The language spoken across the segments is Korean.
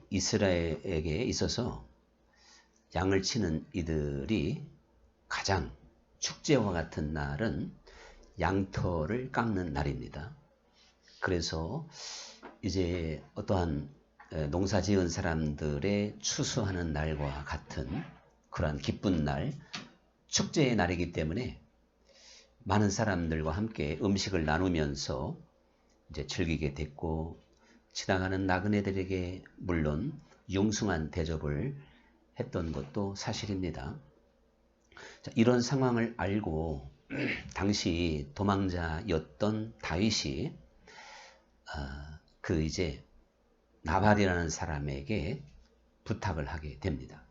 이스라엘에게 있어서 양을 치는 이들이 가장 축제와 같은 날은 양털을 깎는 날입니다. 그래서 이제 어떠한 농사 지은 사람들의 추수하는 날과 같은 그러한 기쁜 날, 축제의 날이기 때문에 많은 사람들과 함께 음식을 나누면서 이제 즐기게 됐고, 지나가는 나그네들에게 물론 융숭한 대접을 했던 것도 사실입니다. 자, 이런 상황을 알고 당시 도망자였던 다윗이 이제 나발이라는 사람에게 부탁을 하게 됩니다.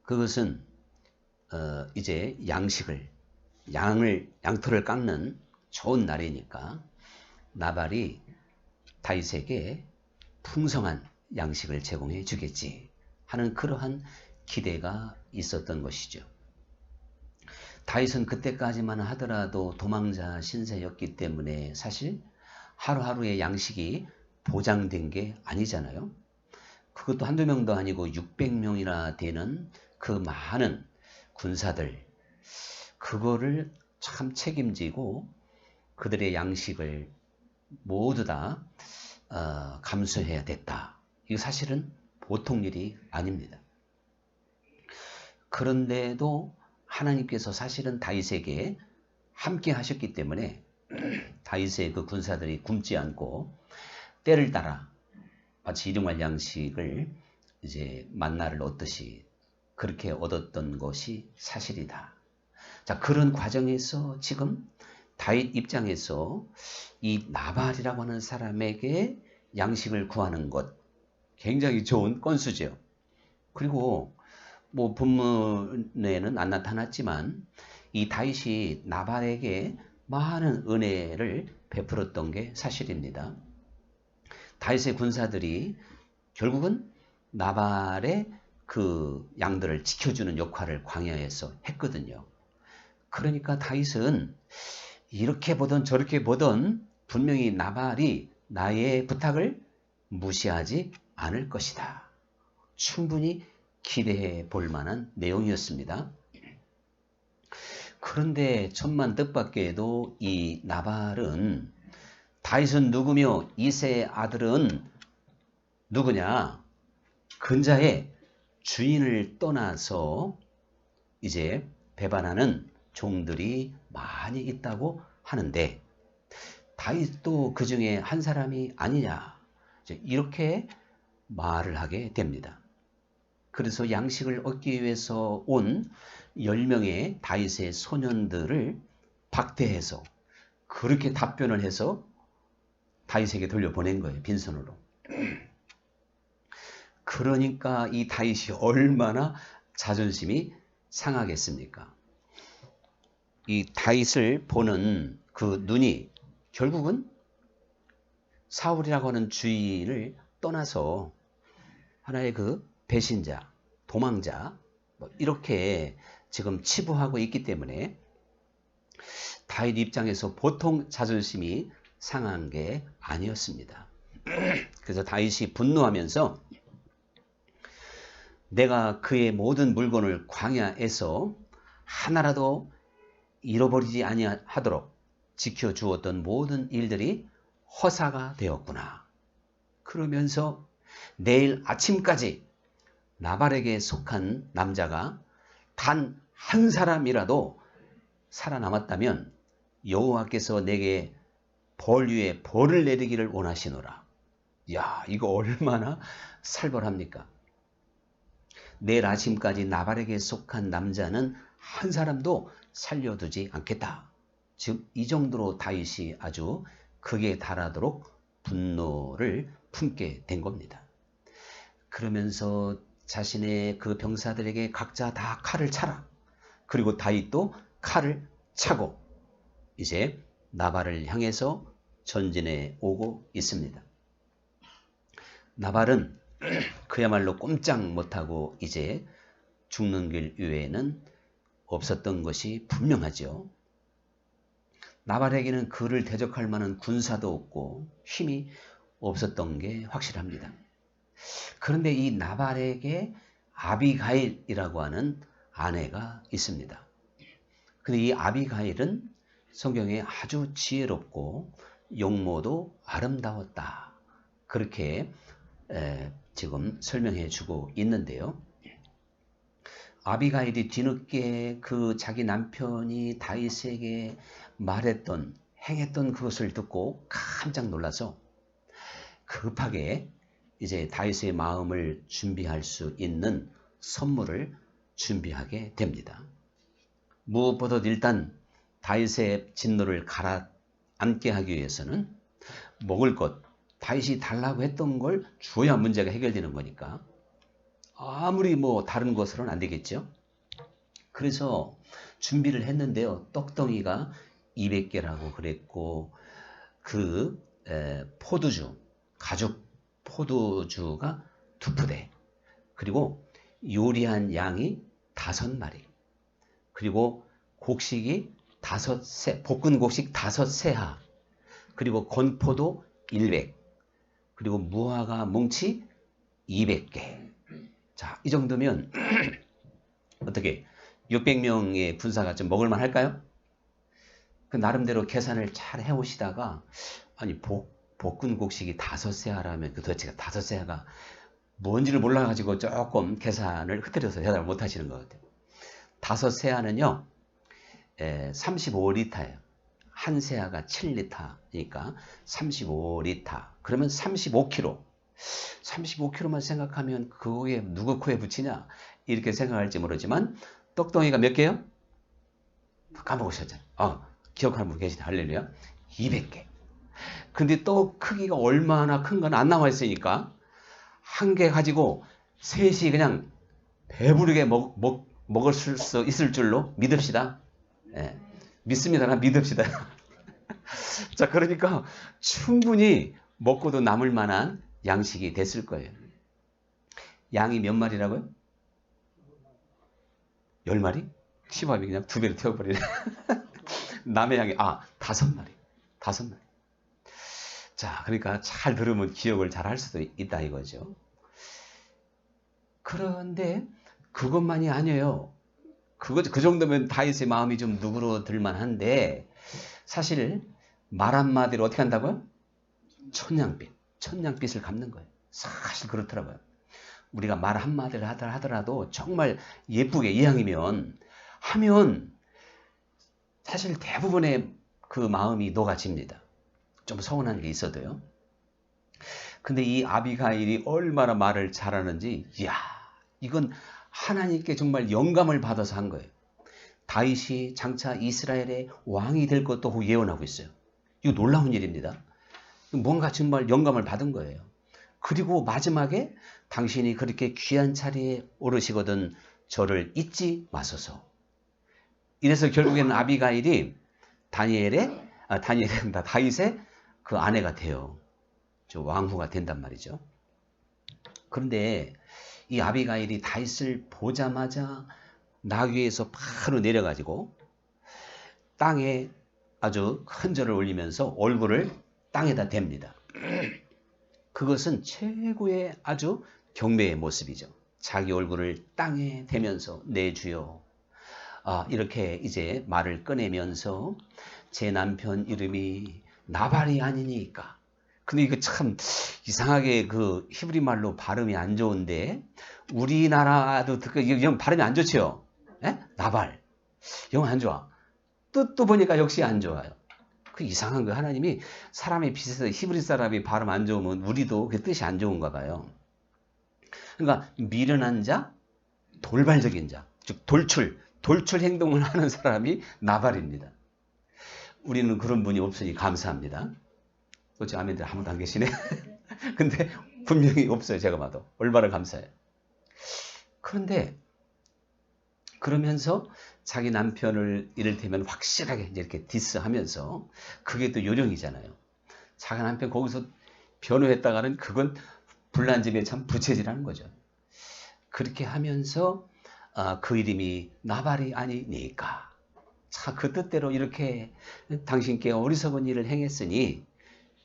그것은 이제 양털을 깎는 좋은 날이니까 나발이 다윗에게 풍성한 양식을 제공해 주겠지 하는 그러한 기대가 있었던 것이죠. 다윗은 그때까지만 하더라도 도망자 신세였기 때문에 사실 하루하루의 양식이 보장된 게 아니잖아요. 그것도 한두 명도 아니고 600명이나 되는 그 많은 군사들, 그거를 참 책임지고 그들의 양식을 모두 다 감수해야 됐다. 이거 사실은 보통 일이 아닙니다. 그런데도 하나님께서 사실은 다윗에게 함께 하셨기 때문에 다윗의 그 군사들이 굶지 않고 때를 따라 마치 일용할 양식을 이제 만나를 얻듯이 그렇게 얻었던 것이 사실이다. 자, 그런 과정에서 지금 다윗 입장에서 이 나발이라고 하는 사람에게 양식을 구하는 것 굉장히 좋은 건수죠. 그리고 뭐 본문에는 안 나타났지만 이 다윗이 나발에게 많은 은혜를 베풀었던 게 사실입니다. 다윗의 군사들이 결국은 나발의 그 양들을 지켜주는 역할을 광야에서 했거든요. 그러니까 다윗은 이렇게 보던 저렇게 보던 분명히 나발이 나의 부탁을 무시하지 않을 것이다. 충분히 기대해 볼 만한 내용이었습니다. 그런데 천만 뜻밖에도 이 나발은 다윗은 누구며 이새의 아들은 누구냐? 근자의 주인을 떠나서 이제 배반하는 종들이 많이 있다고 하는데 다윗도 그 중에 한 사람이 아니냐? 이렇게 말을 하게 됩니다. 그래서 양식을 얻기 위해서 온 10명의 다윗의 소년들을 박대해서 그렇게 답변을 해서 다윗에게 돌려보낸 거예요. 빈손으로. 그러니까 이 다윗이 얼마나 자존심이 상하겠습니까? 이 다윗을 보는 그 눈이 결국은 사울이라고 하는 주인을 떠나서 하나의 그 배신자, 도망자 이렇게 지금 치부하고 있기 때문에 다윗 입장에서 보통 자존심이 상한 게 아니었습니다. 그래서 다윗이 분노하면서 내가 그의 모든 물건을 광야에서 하나라도 잃어버리지 아니하도록 지켜주었던 모든 일들이 허사가 되었구나. 그러면서 내일 아침까지 나발에게 속한 남자가 단 한 사람이라도 살아남았다면 여호와께서 내게 벌 위에 벌을 내리기를 원하시노라. 야, 이거 얼마나 살벌합니까? 내일 아침까지 나발에게 속한 남자는 한 사람도 살려두지 않겠다. 즉 이 정도로 다윗이 아주 극에 달하도록 분노를 품게 된 겁니다. 그러면서 자신의 그 병사들에게 각자 다 칼을 차라. 그리고 다윗도 칼을 차고 이제 나발을 향해서 전진해 오고 있습니다. 나발은 그야말로 꼼짝 못하고 이제 죽는 길 이외에는 없었던 것이 분명하죠. 나발에게는 그를 대적할 만한 군사도 없고 힘이 없었던 게 확실합니다. 그런데 이 나발에게 아비가일이라고 하는 아내가 있습니다. 근데 이 아비가일은 성경에 아주 지혜롭고 용모도 아름다웠다. 그렇게 지금 설명해 주고 있는데요. 아비가일이 뒤늦게 그 자기 남편이 다윗에게 말했던 행했던 그것을 듣고 깜짝 놀라서 급하게 이제 다윗의 마음을 준비할 수 있는 선물을 준비하게 됩니다. 무엇보다도 일단 다윗의 진노를 가라앉게 하기 위해서는 먹을 것, 다윗이 달라고 했던 걸 줘야 문제가 해결되는 거니까 아무리 뭐 다른 것으로는 안 되겠죠. 그래서 준비를 했는데요. 떡덩이가 200개라고 그랬고 그 포도주, 가죽 포도주가 2푸대, 그리고 요리한 양이 5마리, 그리고 곡식이 5세, 볶은 곡식 5세하, 그리고 건포도 100, 그리고 무화과 뭉치 200개. 자, 이 정도면 어떻게 600명의 군사가 좀 먹을만 할까요? 그 나름대로 계산을 잘 해오시다가 아니 볶은 곡식이 5세하라면 그 도대체가 5세하가 뭔지를 몰라가지고 조금 계산을 흐트려서 대답을 못하시는 것 같아요. 5세하는요 35리터예요. 한 세아가 7리터니까 35리터. 그러면 35kg. 35kg만 생각하면 그거에 누구 코에 붙이냐 이렇게 생각할지 모르지만 떡덩이가 몇 개요? 까먹으셨잖아요. 기억하는 분 계시네. 할렐루야. 200개. 근데 또 크기가 얼마나 큰 건 안 나와 있으니까 한 개 가지고 셋이 그냥 배부르게 먹을 수 있을 줄로 믿읍시다. 예, 믿습니다나 믿읍시다. 자, 그러니까 충분히 먹고도 남을 만한 양식이 됐을 거예요. 양이 몇 마리라고요? 10마리? 치밥이 그냥 2배로 태워버리네. 남의 양이 5마리. 5마리. 자, 그러니까 잘 들으면 기억을 잘 할 수도 있다 이거죠. 그런데 그것만이 아니에요. 그 정도면 다윗의 마음이 좀 누그러들 만한데 사실 말 한마디로 어떻게 한다고요? 천냥빚을 갚는 거예요. 사실 그렇더라고요. 우리가 말 한마디를 하더라도 정말 예쁘게 이왕이면 하면 사실 대부분의 그 마음이 녹아집니다. 좀 서운한 게 있어도요. 근데 이 아비가일이 얼마나 말을 잘하는지, 이야, 이건 하나님께 정말 영감을 받아서 한 거예요. 다윗이 장차 이스라엘의 왕이 될 것도 예언하고 있어요. 이거 놀라운 일입니다. 뭔가 정말 영감을 받은 거예요. 그리고 마지막에 당신이 그렇게 귀한 자리에 오르시거든 저를 잊지 마소서. 이래서 결국에는 아비가일이 다윗의 그 아내가 돼요. 저 왕후가 된단 말이죠. 그런데 이 아비가일이 다윗을 보자마자 나귀에서 바로 내려가지고 땅에 아주 큰 절을 올리면서 얼굴을 땅에다 댑니다. 그것은 최고의 아주 경배의 모습이죠. 자기 얼굴을 땅에 대면서 내 주여, 이렇게 이제 말을 꺼내면서 제 남편 이름이 나발이 아니니까. 근데 이거 참 이상하게 그 히브리 말로 발음이 안 좋은데 우리나라도 영 발음이 안 좋죠. 에? 나발. 영 안 좋아. 뜻도 보니까 역시 안 좋아요. 그 이상한 거 하나님이 사람이 비슷해서 히브리 사람이 발음 안 좋으면 우리도 그 뜻이 안 좋은가 봐요. 그러니까 미련한 자, 돌발적인 자, 즉 돌출 행동을 하는 사람이 나발입니다. 우리는 그런 분이 없으니 감사합니다. 그렇지, 아멘들 아무도 안 계시네. 근데 분명히 없어요. 제가 봐도. 얼마나 감사해요. 그런데 그러면서 자기 남편을 이를테면 확실하게 이렇게 디스하면서, 그게 또 요령이잖아요. 자기 남편 거기서 변호했다가는 그건 불난집에 참 부채질하는 거죠. 그렇게 하면서 그 이름이 나발이 아니니까. 자, 그 뜻대로 이렇게 당신께 어리석은 일을 행했으니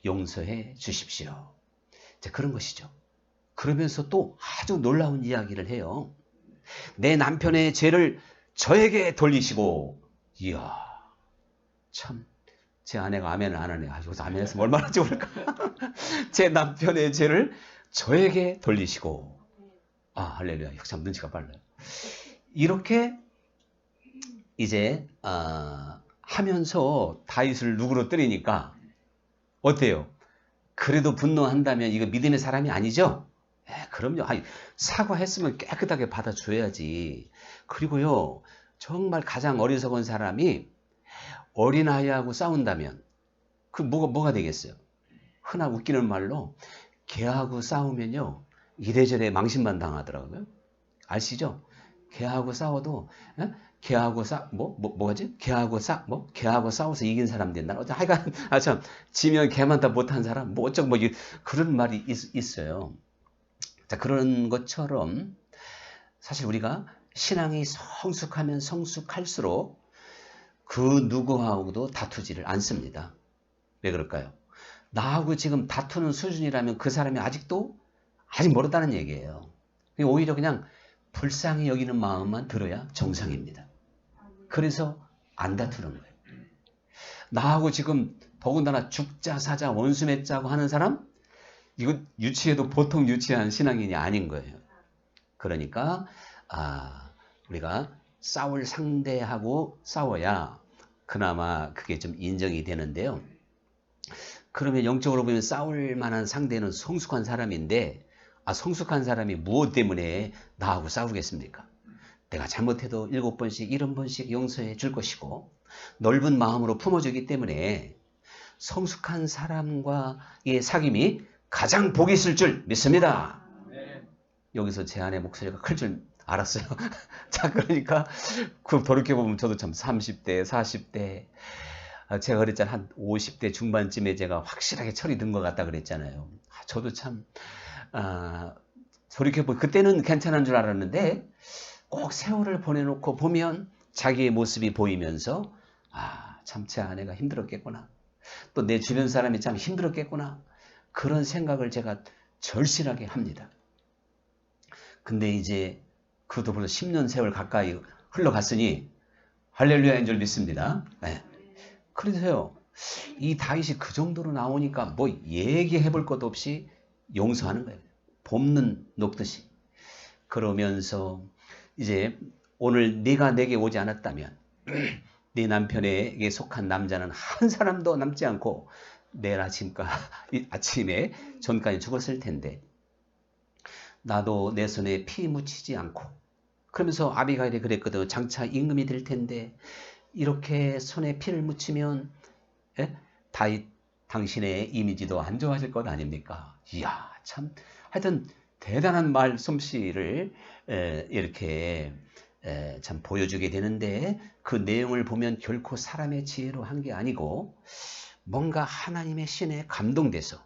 용서해 주십시오. 자, 그런 것이죠. 그러면서 또 아주 놀라운 이야기를 해요. 내 남편의 죄를 저에게 돌리시고. 이야, 참, 제 아내가 아멘을 안 하네. 여기서 아멘 했으면 얼마나 좋을까. 제 남편의 죄를 저에게 돌리시고. 할렐루야. 역시 참 눈치가 빨라요. 이렇게 이제 하면서 다윗을 누구로 때리니까 어때요? 그래도 분노한다면 이거 믿음의 사람이 아니죠? 그럼요. 사과했으면 깨끗하게 받아줘야지. 그리고요, 정말 가장 어리석은 사람이 어린아이하고 싸운다면 그 뭐가 되겠어요? 흔한 웃기는 말로 개하고 싸우면요, 이래저래 망신만 당하더라고요. 아시죠? 개하고 싸워도 개하고 뭐지? 개하고 싸워서 이긴 사람 된다. 하여간 참 지면 개만 다 못한 사람 어쩌고 그런 말이 있어요. 자, 그런 것처럼 사실 우리가 신앙이 성숙하면 성숙할수록 그 누구하고도 다투지를 않습니다. 왜 그럴까요? 나하고 지금 다투는 수준이라면 그 사람이 아직 멀었다는 얘기예요. 오히려 그냥 불쌍히 여기는 마음만 들어야 정상입니다. 그래서 안 다투는 거예요. 나하고 지금 더군다나 죽자 사자 원수 맺자고 하는 사람, 이거 유치해도 보통 유치한 신앙인이 아닌 거예요. 그러니까 우리가 싸울 상대하고 싸워야 그나마 그게 좀 인정이 되는데요. 그러면 영적으로 보면 싸울 만한 상대는 성숙한 사람인데, 성숙한 사람이 무엇 때문에 나하고 싸우겠습니까? 내가 잘못해도 7번씩 70번씩 용서해 줄 것이고 넓은 마음으로 품어주기 때문에 성숙한 사람과의 사귐이 가장 복이 있을 줄 믿습니다. 여기서 제 아내 목소리가 클 줄 알았어요. 자, 그러니까 돌이켜보면 저도 참 30대 40대 제가 그랬잖아요. 한 50대 중반쯤에 제가 확실하게 철이 든 것 같다 그랬잖아요. 저도 참 돌이켜보면 그때는 괜찮은 줄 알았는데 꼭 세월을 보내놓고 보면 자기의 모습이 보이면서 참 제 아내가 힘들었겠구나. 또 내 주변 사람이 참 힘들었겠구나. 그런 생각을 제가 절실하게 합니다. 근데 이제 그것도 벌써 10년 세월 가까이 흘러갔으니 할렐루야인 줄 믿습니다. 네. 그래서요, 이 다윗이 그 정도로 나오니까 뭐 얘기해 볼 것도 없이 용서하는 거예요. 봄는 녹듯이. 그러면서 이제 오늘 네가 내게 오지 않았다면 네 남편에게 속한 남자는 한 사람도 남지 않고 내일 아침에 전까지 죽었을 텐데 나도 내 손에 피 묻히지 않고, 그러면서 아비가일이 그랬거든. 장차 임금이 될 텐데 이렇게 손에 피를 묻히면 다윗 당신의 이미지도 안 좋아질 것 아닙니까? 이야, 참 하여튼 대단한 말 솜씨를 이렇게 참 보여주게 되는데, 그 내용을 보면 결코 사람의 지혜로 한 게 아니고 뭔가 하나님의 신에 감동돼서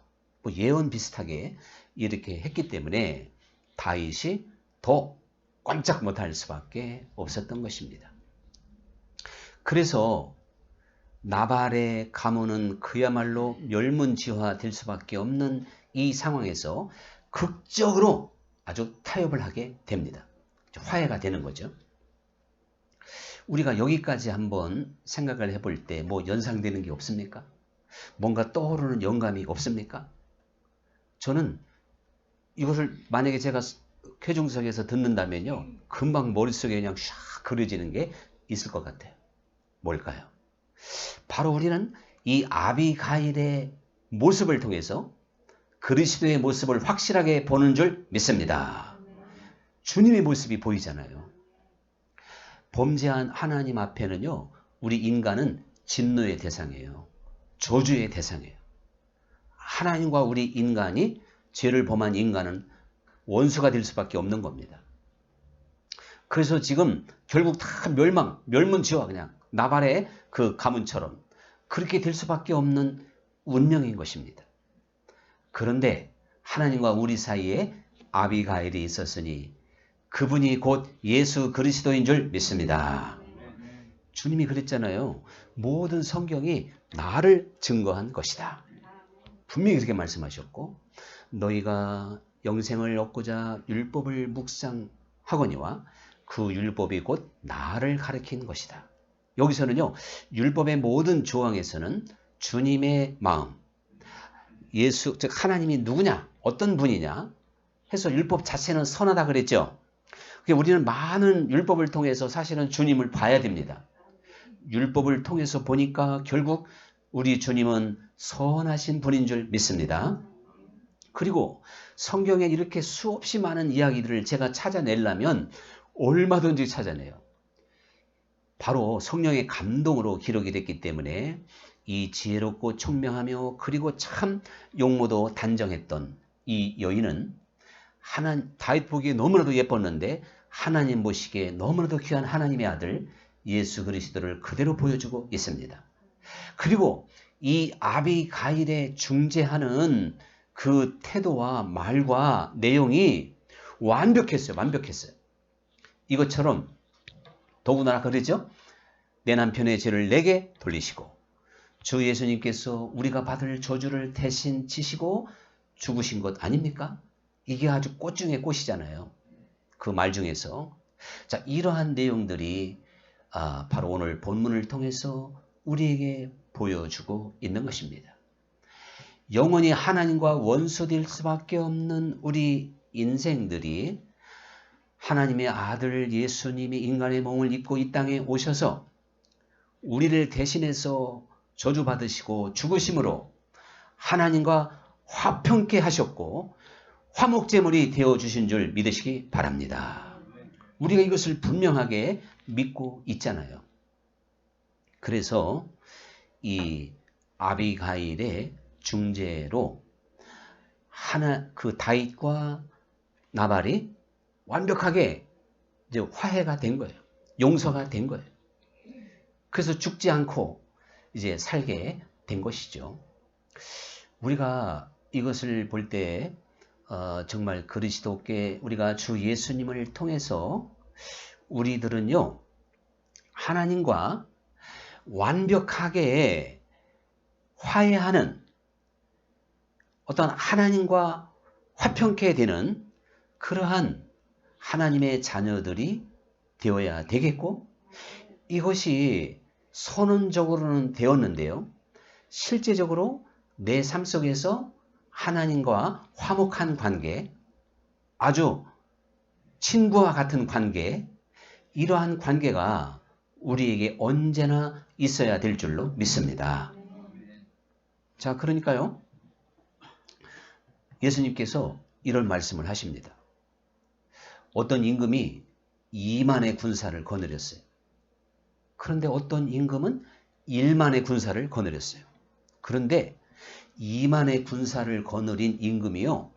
예언 비슷하게 이렇게 했기 때문에 다윗이 더 꼼짝 못할 수밖에 없었던 것입니다. 그래서 나발의 가문은 그야말로 멸문지화 될 수밖에 없는 이 상황에서 극적으로 아주 타협을 하게 됩니다. 화해가 되는 거죠. 우리가 여기까지 한번 생각을 해볼 때 뭐 연상되는 게 없습니까? 뭔가 떠오르는 영감이 없습니까? 저는 이것을 만약에 제가 쾌중석에서 듣는다면요, 금방 머릿속에 그냥 샥 그려지는 게 있을 것 같아요. 뭘까요? 바로 우리는 이 아비가일의 모습을 통해서 그리스도의 모습을 확실하게 보는 줄 믿습니다. 주님의 모습이 보이잖아요. 범죄한 하나님 앞에는요, 우리 인간은 진노의 대상이에요. 저주의 대상이에요. 하나님과 우리 인간이 죄를 범한 인간은 원수가 될 수밖에 없는 겁니다. 그래서 지금 결국 다 멸문지화, 그냥 나발의 그 가문처럼 그렇게 될 수밖에 없는 운명인 것입니다. 그런데 하나님과 우리 사이에 아비가일이 있었으니 그분이 곧 예수 그리스도인 줄 믿습니다. 주님이 그랬잖아요. 모든 성경이 나를 증거한 것이다. 분명히 그렇게 말씀하셨고, 너희가 영생을 얻고자 율법을 묵상하거니와 그 율법이 곧 나를 가리킨 것이다. 여기서는요, 율법의 모든 조항에서는 주님의 마음, 예수, 즉 하나님이 누구냐, 어떤 분이냐 해서 율법 자체는 선하다 그랬죠. 우리는 많은 율법을 통해서 사실은 주님을 봐야 됩니다. 율법을 통해서 보니까 결국 우리 주님은 선하신 분인 줄 믿습니다. 그리고 성경에 이렇게 수없이 많은 이야기들을 제가 찾아내려면 얼마든지 찾아내요. 바로 성령의 감동으로 기록이 됐기 때문에 이 지혜롭고 총명하며 그리고 참 용모도 단정했던 이 여인은 다윗 보기에 너무나도 예뻤는데 하나님 보시기에 너무나도 귀한 하나님의 아들 예수 그리스도를 그대로 보여주고 있습니다. 그리고 이 아비가일의 중재하는 그 태도와 말과 내용이 완벽했어요. 이것처럼 더군다나 그러죠. 내 남편의 죄를 내게 돌리시고 주 예수님께서 우리가 받을 저주를 대신 지시고 죽으신 것 아닙니까? 이게 아주 꽃 중의 꽃이잖아요. 그 말 중에서. 자, 이러한 내용들이 바로 오늘 본문을 통해서 우리에게 보여주고 있는 것입니다. 영원히 하나님과 원수될 수밖에 없는 우리 인생들이 하나님의 아들 예수님이 인간의 몸을 입고 이 땅에 오셔서 우리를 대신해서 저주받으시고 죽으심으로 하나님과 화평케 하셨고 화목제물이 되어주신 줄 믿으시기 바랍니다. 우리가 이것을 분명하게 믿고 있잖아요. 그래서 이 아비가일의 중재로 그 다윗과 나발이 완벽하게 이제 화해가 된 거예요. 용서가 된 거예요. 그래서 죽지 않고 이제 살게 된 것이죠. 우리가 이것을 볼 때 정말 그리스도께 우리가 주 예수님을 통해서 우리들은요 하나님과 완벽하게 화해하는 어떤 하나님과 화평케 되는 그러한 하나님의 자녀들이 되어야 되겠고 이것이 선언적으로는 되었는데요. 실제적으로 내 삶 속에서 하나님과 화목한 관계, 아주 친구와 같은 관계, 이러한 관계가 우리에게 언제나 있어야 될 줄로 믿습니다. 자, 그러니까요. 예수님께서 이런 말씀을 하십니다. 어떤 임금이 2만의 군사를 거느렸어요. 그런데 어떤 임금은 1만의 군사를 거느렸어요. 그런데 2만의 군사를 거느린 임금이요.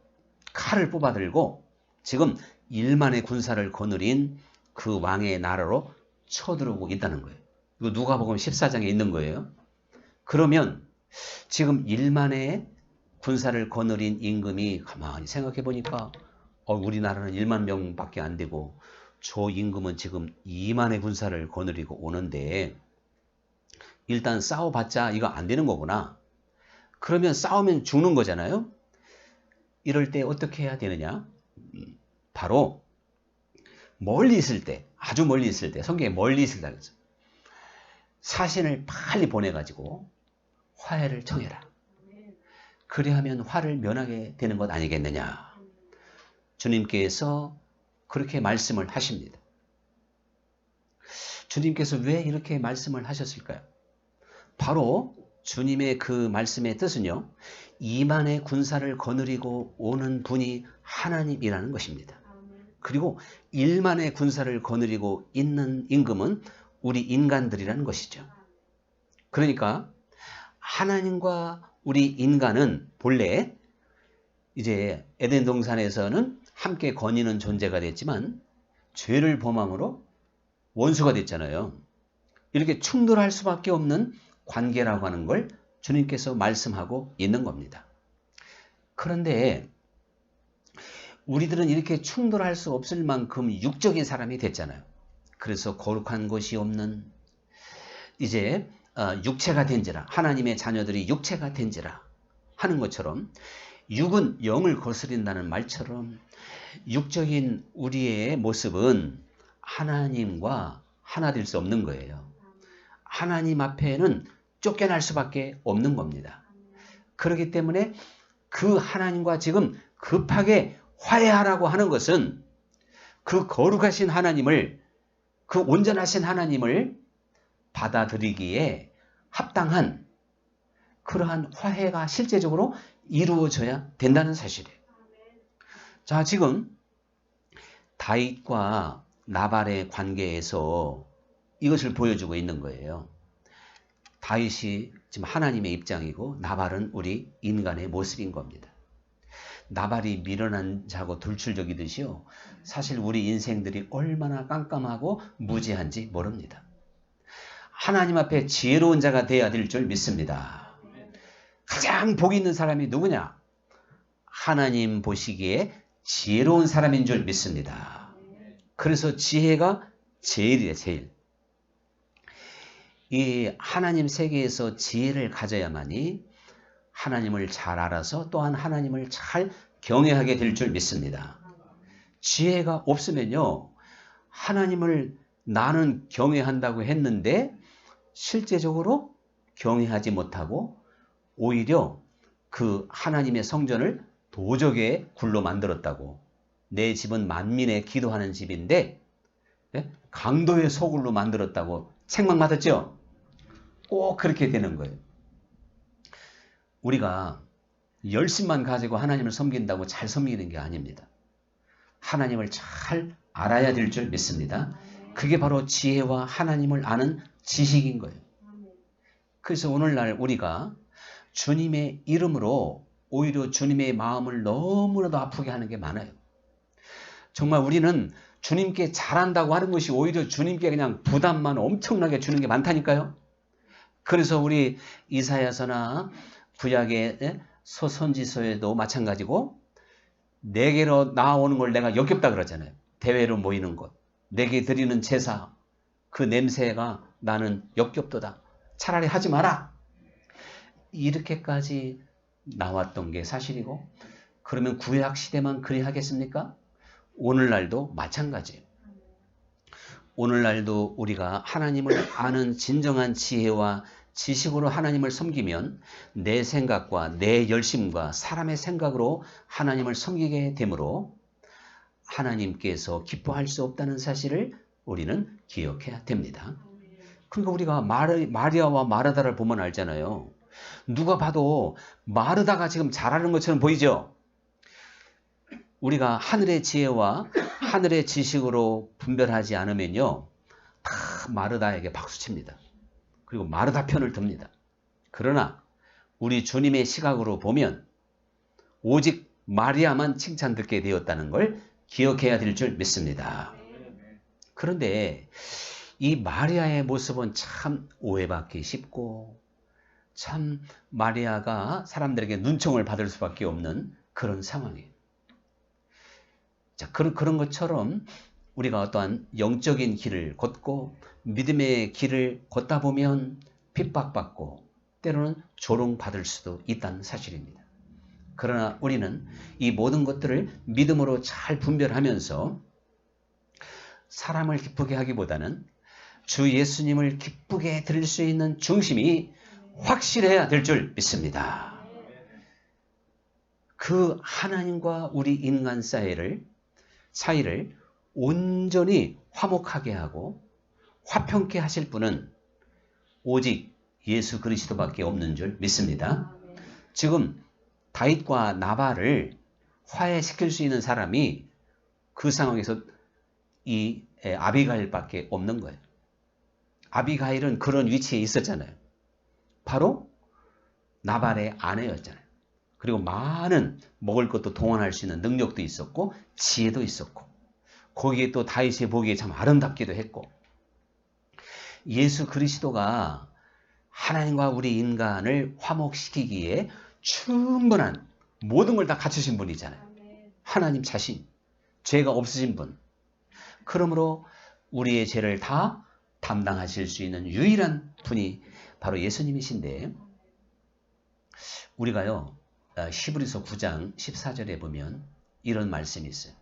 칼을 뽑아들고 지금 1만의 군사를 거느린 그 왕의 나라로 쳐들어오고 있다는 거예요. 이거 누가복음 14장에 있는 거예요. 그러면 지금 1만의 군사를 거느린 임금이 가만히 생각해 보니까 우리나라는 1만 명밖에 안 되고 저 임금은 지금 2만의 군사를 거느리고 오는데 일단 싸워봤자 이거 안 되는 거구나. 그러면 싸우면 죽는 거잖아요. 이럴 때 어떻게 해야 되느냐? 바로 멀리 있을 때, 아주 멀리 있을 때, 성경에 멀리 있을 때 사신을 빨리 보내가지고 화해를 청해라. 그래야면 화를 면하게 되는 것 아니겠느냐. 주님께서 그렇게 말씀을 하십니다. 주님께서 왜 이렇게 말씀을 하셨을까요? 바로 주님의 그 말씀의 뜻은요. 2만의 군사를 거느리고 오는 분이 하나님이라는 것입니다. 그리고 1만의 군사를 거느리고 있는 임금은 우리 인간들이라는 것이죠. 그러니까 하나님과 우리 인간은 본래 이제 에덴 동산에서는 함께 거니는 존재가 됐지만 죄를 범함으로 원수가 됐잖아요. 이렇게 충돌할 수밖에 없는 관계라고 하는 걸 주님께서 말씀하고 있는 겁니다. 그런데 우리들은 이렇게 충돌할 수 없을 만큼 육적인 사람이 됐잖아요. 그래서 거룩한 것이 없는 이제 육체가 된지라 하나님의 자녀들이 육체가 된지라 하는 것처럼 육은 영을 거스린다는 말처럼 육적인 우리의 모습은 하나님과 하나 될 수 없는 거예요. 하나님 앞에는 쫓겨날 수밖에 없는 겁니다. 그렇기 때문에 그 하나님과 지금 급하게 화해하라고 하는 것은 그 거룩하신 하나님을, 그 온전하신 하나님을 받아들이기에 합당한 그러한 화해가 실제적으로 이루어져야 된다는 사실이에요. 자, 지금 다윗과 나발의 관계에서 이것을 보여주고 있는 거예요. 다윗이 지금 하나님의 입장이고 나발은 우리 인간의 모습인 겁니다. 나발이 미련한 자고 돌출적이듯이요. 사실 우리 인생들이 얼마나 깜깜하고 무지한지 모릅니다. 하나님 앞에 지혜로운 자가 되어야 될 줄 믿습니다. 가장 복 있는 사람이 누구냐? 하나님 보시기에 지혜로운 사람인 줄 믿습니다. 그래서 지혜가 제일이에요, 제일. 이 하나님 세계에서 지혜를 가져야만이 하나님을 잘 알아서 또한 하나님을 잘 경외하게 될 줄 믿습니다. 지혜가 없으면요, 하나님을 나는 경외한다고 했는데 실제적으로 경외하지 못하고 오히려 그 하나님의 성전을 도적의 굴로 만들었다고. 내 집은 만민의 기도하는 집인데 강도의 소굴로 만들었다고 책망받았죠? 꼭 그렇게 되는 거예요. 우리가 열심만 가지고 하나님을 섬긴다고 잘 섬기는 게 아닙니다. 하나님을 잘 알아야 될 줄 믿습니다. 그게 바로 지혜와 하나님을 아는 지식인 거예요. 그래서 오늘날 우리가 주님의 이름으로 오히려 주님의 마음을 너무나도 아프게 하는 게 많아요. 정말 우리는 주님께 잘한다고 하는 것이 오히려 주님께 그냥 부담만 엄청나게 주는 게 많다니까요. 그래서 우리 이사야서나 구약의 선지서에도 마찬가지고 내게로 나오는 걸 내가 역겹다 그러잖아요. 대회로 모이는 것, 내게 드리는 제사, 그 냄새가 나는 역겹도다. 차라리 하지 마라. 이렇게까지 나왔던 게 사실이고, 그러면 구약 시대만 그리 하겠습니까? 오늘날도 마찬가지예요. 오늘날도 우리가 하나님을 아는 진정한 지혜와 지식으로 하나님을 섬기면 내 생각과 내 열심과 사람의 생각으로 하나님을 섬기게 되므로 하나님께서 기뻐할 수 없다는 사실을 우리는 기억해야 됩니다. 그러니까 우리가 마리아와 마르다를 보면 알잖아요. 누가 봐도 마르다가 지금 잘하는 것처럼 보이죠? 우리가 하늘의 지혜와 하늘의 지식으로 분별하지 않으면요, 다 마르다에게 박수칩니다. 그리고 마르다 편을 듭니다. 그러나 우리 주님의 시각으로 보면 오직 마리아만 칭찬 듣게 되었다는 걸 기억해야 될 줄 믿습니다. 그런데 이 마리아의 모습은 참 오해받기 쉽고 참 마리아가 사람들에게 눈총을 받을 수밖에 없는 그런 상황이에요. 자, 그런 것처럼 우리가 어떠한 영적인 길을 걷고 믿음의 길을 걷다 보면 핍박받고 때로는 조롱받을 수도 있다는 사실입니다. 그러나 우리는 이 모든 것들을 믿음으로 잘 분별하면서 사람을 기쁘게 하기보다는 주 예수님을 기쁘게 드릴 수 있는 중심이 확실해야 될 줄 믿습니다. 그 하나님과 우리 인간 사이를 온전히 화목하게 하고 화평케 하실 분은 오직 예수 그리스도밖에 없는 줄 믿습니다. 지금 다윗과 나발을 화해시킬 수 있는 사람이 그 상황에서 이 아비가일밖에 없는 거예요. 아비가일은 그런 위치에 있었잖아요. 바로 나발의 아내였잖아요. 그리고 많은 먹을 것도 동원할 수 있는 능력도 있었고 지혜도 있었고 거기에 또 다윗이 보기에 참 아름답기도 했고 예수 그리스도가 하나님과 우리 인간을 화목시키기에 충분한 모든 걸 다 갖추신 분이잖아요. 하나님 자신, 죄가 없으신 분. 그러므로 우리의 죄를 다 담당하실 수 있는 유일한 분이 바로 예수님이신데 우리가요 히브리서 9장 14절에 보면 이런 말씀이 있어요.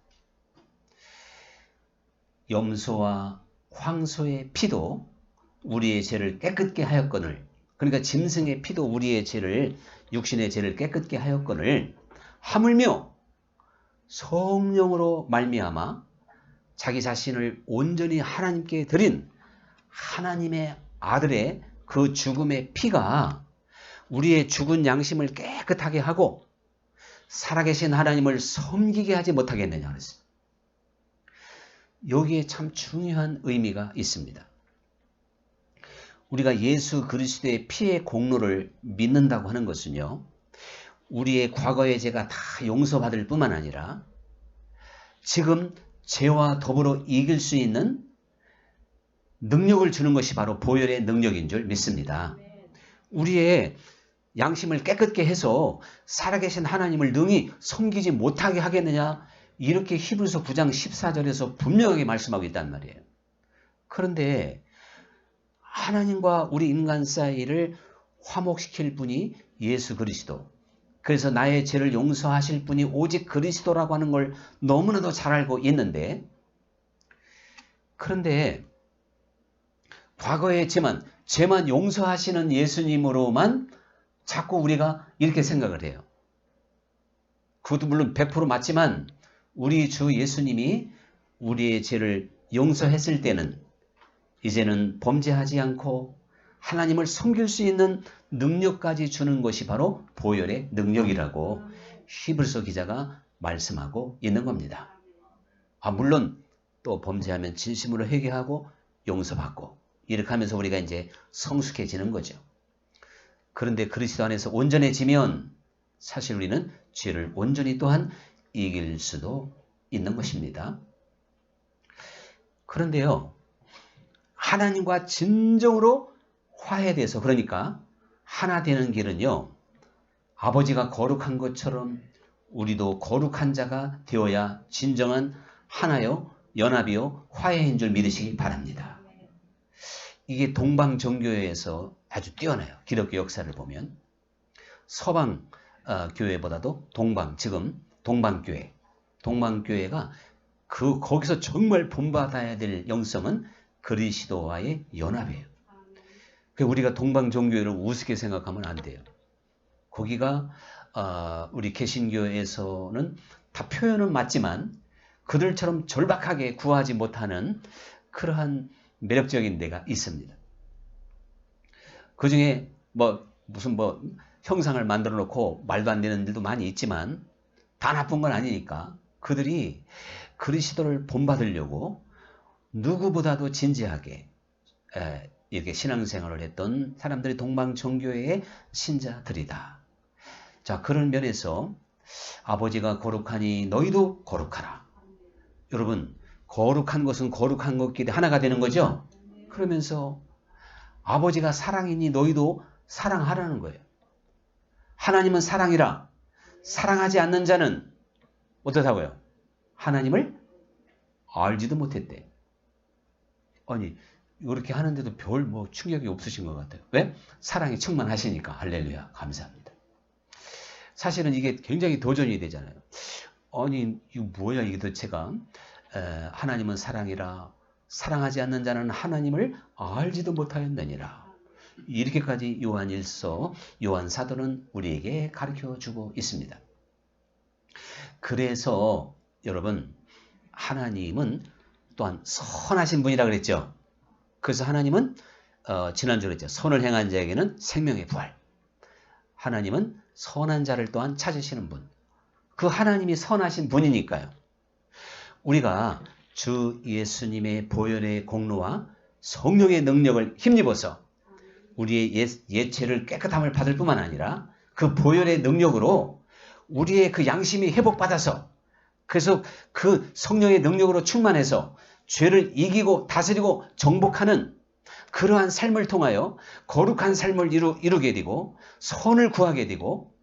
염소와 황소의 피도 우리의 죄를 깨끗게 하였거늘, 그러니까 짐승의 피도 우리의 죄를, 육신의 죄를 깨끗게 하였거늘 하물며 성령으로 말미암아 자기 자신을 온전히 하나님께 드린 하나님의 아들의 그 죽음의 피가 우리의 죽은 양심을 깨끗하게 하고 살아계신 하나님을 섬기게 하지 못하겠느냐 그랬어요. 여기에 참 중요한 의미가 있습니다. 우리가 예수 그리스도의 피의 공로를 믿는다고 하는 것은요, 우리의 과거의 죄가 다 용서받을 뿐만 아니라 지금 죄와 더불어 이길 수 있는 능력을 주는 것이 바로 보혈의 능력인 줄 믿습니다. 우리의 양심을 깨끗게 해서 살아계신 하나님을 능히 섬기지 못하게 하겠느냐, 이렇게 히브리서 9장 14절에서 분명하게 말씀하고 있단 말이에요. 그런데 하나님과 우리 인간 사이를 화목시킬 분이 예수 그리스도, 그래서 나의 죄를 용서하실 분이 오직 그리스도라고 하는 걸 너무나도 잘 알고 있는데, 그런데 과거의 죄만 용서하시는 예수님으로만 자꾸 우리가 이렇게 생각을 해요. 그것도 물론 100% 맞지만 우리 주 예수님이 우리의 죄를 용서했을 때는 이제는 범죄하지 않고 하나님을 섬길 수 있는 능력까지 주는 것이 바로 보혈의 능력이라고 히브리서 기자가 말씀하고 있는 겁니다. 물론 또 범죄하면 진심으로 회개하고 용서받고 이렇게 하면서 우리가 이제 성숙해지는 거죠. 그런데 그리스도 안에서 온전해지면 사실 우리는 죄를 온전히 또한 이길 수도 있는 것입니다. 그런데요, 하나님과 진정으로 화해돼서, 그러니까 하나 되는 길은요, 아버지가 거룩한 것처럼 우리도 거룩한 자가 되어야 진정한 하나요, 연합이요, 화해인 줄 믿으시기 바랍니다. 이게 동방정교회에서 아주 뛰어나요. 기독교 역사를 보면 서방 교회보다도 지금 동방교회가 거기서 정말 본받아야 될 영성은 그리스도와의 연합이에요. 우리가 동방종교회를 우습게 생각하면 안 돼요. 거기가 우리 개신교에서는 다 표현은 맞지만 그들처럼 절박하게 구하지 못하는 그러한 매력적인 데가 있습니다. 그 중에 무슨 형상을 만들어 놓고 말도 안 되는 일도 많이 있지만 다 나쁜 건 아니니까 그들이 그리스도를 본받으려고 누구보다도 진지하게 이렇게 신앙생활을 했던 사람들이 동방종교회의 신자들이다. 자, 그런 면에서 아버지가 거룩하니 너희도 거룩하라. 여러분, 거룩한 것은 거룩한 것끼리 하나가 되는 거죠. 그러면서 아버지가 사랑이니 너희도 사랑하라는 거예요. 하나님은 사랑이라. 사랑하지 않는 자는 어떻다고요? 하나님을 알지도 못했대. 아니, 이렇게 하는데도 별 충격이 없으신 것 같아요. 왜? 사랑이 충만하시니까. 할렐루야. 감사합니다. 사실은 이게 굉장히 도전이 되잖아요. 아니, 이거 뭐야, 이게 도대체가. 하나님은 사랑이라. 사랑하지 않는 자는 하나님을 알지도 못하였느니라. 이렇게까지 요한 사도는 우리에게 가르쳐주고 있습니다. 그래서 여러분, 하나님은 또한 선하신 분이라 그랬죠. 그래서 하나님은 지난주에 그랬죠. 선을 행한 자에게는 생명의 부활. 하나님은 선한 자를 또한 찾으시는 분. 그 하나님이 선하신 분이니까요. 우리가 주 예수님의 보혈의 공로와 성령의 능력을 힘입어서 우리의 옛 죄를 깨끗함을 받을 뿐만 아니라 그 보혈의 능력으로 우리의 그 양심이 회복받아서, 그래서 그 성령의 능력으로 충만해서 죄를 이기고 다스리고 정복하는 그러한 삶을 통하여 거룩한 삶을 이루게 되고 선을 구하게 되고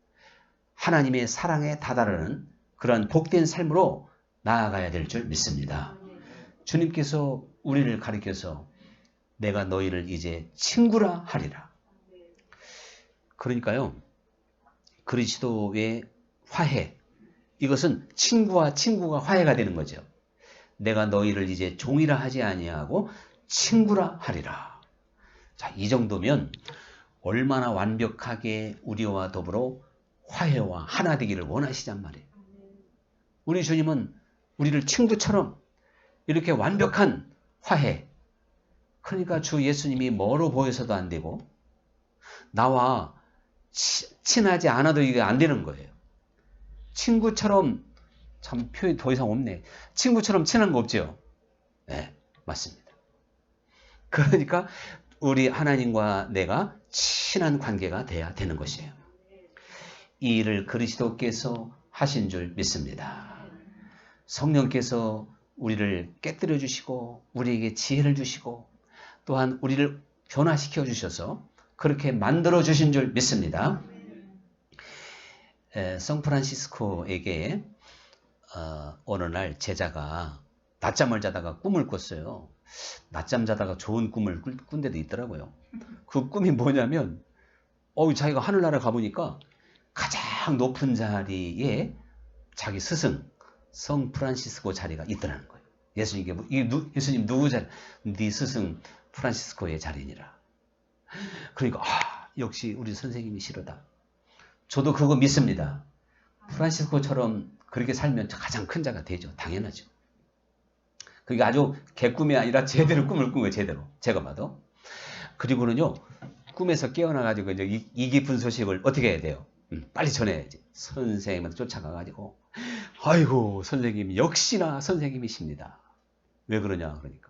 하나님의 사랑에 다다르는 그러한 복된 삶으로 나아가야 될 줄 믿습니다. 주님께서 우리를 가리켜서 내가 너희를 이제 친구라 하리라. 그러니까요, 그리스도의 화해, 이것은 친구와 친구가 화해가 되는 거죠. 내가 너희를 이제 종이라 하지 아니하고 친구라 하리라. 자, 이 정도면 얼마나 완벽하게 우리와 더불어 화해와 하나 되기를 원하시단 말이에요. 우리 주님은 우리를 친구처럼 이렇게 완벽한 화해. 그러니까 주 예수님이 멀어 보여서도 안 되고 나와 친하지 않아도 이게 안 되는 거예요. 친구처럼, 참 표현이 더 이상 없네. 친구처럼 친한 거 없죠? 네, 맞습니다. 그러니까 우리 하나님과 내가 친한 관계가 돼야 되는 것이에요. 이 일을 그리스도께서 하신 줄 믿습니다. 성령께서 우리를 깨뜨려 주시고 우리에게 지혜를 주시고 또한 우리를 변화시켜 주셔서 그렇게 만들어 주신 줄 믿습니다. 성프란시스코에게 어느 날 제자가 낮잠을 자다가 꿈을 꿨어요. 낮잠 자다가 좋은 꿈을 꾼 데도 있더라고요. 그 꿈이 뭐냐면 자기가 하늘나라 가보니까 가장 높은 자리에 자기 스승 성 프란시스코 자리가 있더라는 거예요. 예수님 누구 자리? 네 스승 프란시스코의 자리니라. 그러니까 역시 우리 선생님이시로다. 저도 그거 믿습니다. 프란시스코처럼 그렇게 살면 가장 큰 자가 되죠. 당연하죠. 그게 아주 개꿈이 아니라 제대로 꿈을 꾼 거예요. 제대로. 제가 봐도. 그리고는요. 꿈에서 깨어나가지고 이제 이 깊은 소식을 어떻게 해야 돼요? 빨리 전해야지. 선생님한테 쫓아가가지고 아이고 선생님 역시나 선생님이십니다. 왜 그러냐 그러니까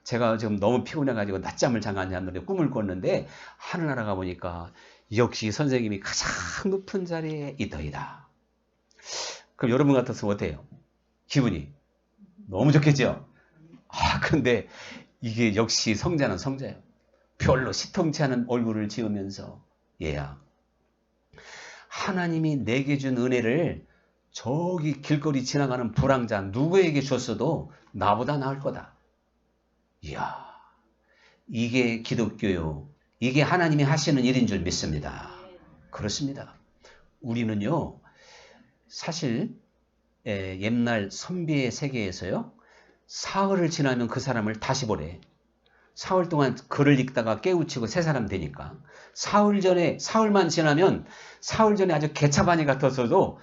제가 지금 너무 피곤해가지고 낮잠을 잠깐 잤는데 꿈을 꿨는데 하늘나라 가보니까 역시 선생님이 가장 높은 자리에 있더이다. 그럼 여러분 같았으면 어때요? 기분이 너무 좋겠죠? 근데 이게 역시 성자는 성자예요. 별로 시통치 않은 얼굴을 지으면서 얘야 하나님이 내게 준 은혜를 저기 길거리 지나가는 불황자 누구에게 줬어도 나보다 나을 거다. 이야, 이게 기독교요. 이게 하나님이 하시는 일인 줄 믿습니다. 그렇습니다. 우리는요, 사실 옛날 선비의 세계에서요, 사흘을 지나면 그 사람을 다시 보래. 사흘 동안 글을 읽다가 깨우치고 새 사람 되니까 사흘만 지나면 사흘 전에 아주 개차반이 같았어도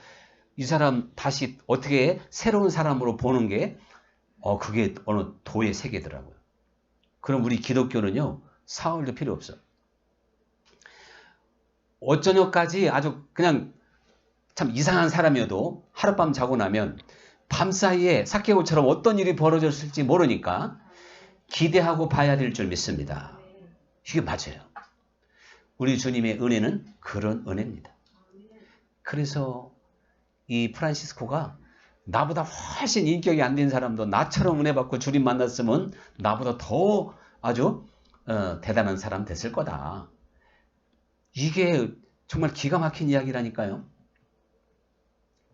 이 사람 다시 어떻게 새로운 사람으로 보는 게 그게 어느 도의 세계더라고요. 그럼 우리 기독교는요 사흘도 필요 없어. 어쩌녁까지 아주 그냥 참 이상한 사람이어도 하룻밤 자고 나면 밤사이에 삭개오처럼 어떤 일이 벌어졌을지 모르니까 기대하고 봐야 될 줄 믿습니다. 이게 맞아요. 우리 주님의 은혜는 그런 은혜입니다. 그래서 이 프란시스코가 나보다 훨씬 인격이 안 된 사람도 나처럼 은혜 받고 주님 만났으면 나보다 더 아주 대단한 사람 됐을 거다. 이게 정말 기가 막힌 이야기라니까요.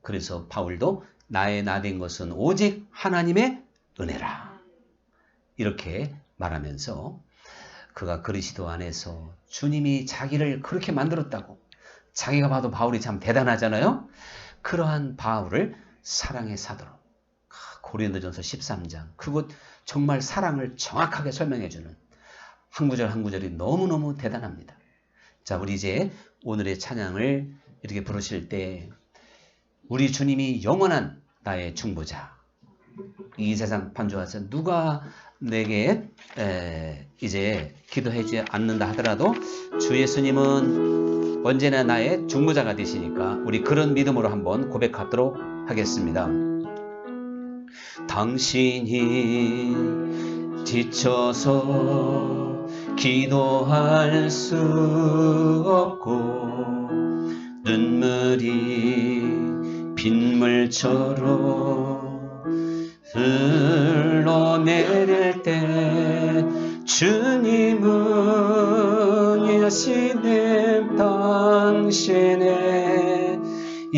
그래서 바울도 나의 나 된 것은 오직 하나님의 은혜라. 이렇게 말하면서 그가 그리스도 안에서 주님이 자기를 그렇게 만들었다고 자기가 봐도 바울이 참 대단하잖아요. 그러한 바울을 사랑의 사도로 고린도전서 13장 그곳 정말 사랑을 정확하게 설명해주는 한 구절 한 구절이 너무너무 대단합니다. 자, 우리 이제 오늘의 찬양을 이렇게 부르실 때 우리 주님이 영원한 나의 중보자 이 세상 판주하셔 누가 내게 이제 기도하지 않는다 하더라도 주 예수님은 언제나 나의 중보자가 되시니까 우리 그런 믿음으로 한번 고백하도록 하겠습니다. 당신이 지쳐서 기도할 수 없고 눈물이 빗물처럼 흘러내릴 때 주님은 예수님 당신의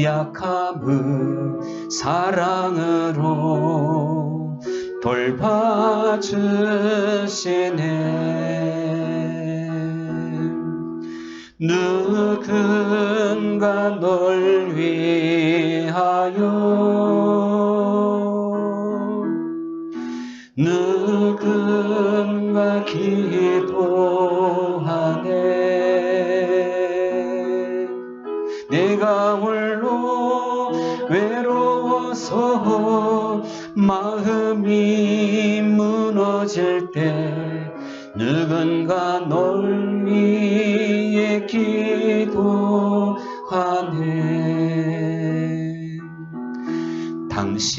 약함을 사랑으로 돌봐주시네. 누군가 널 위하여 누군가 기도하네. 내가 홀로 외로워서 마음이 무너질 때 누군가 널 위해 기도하네. 당신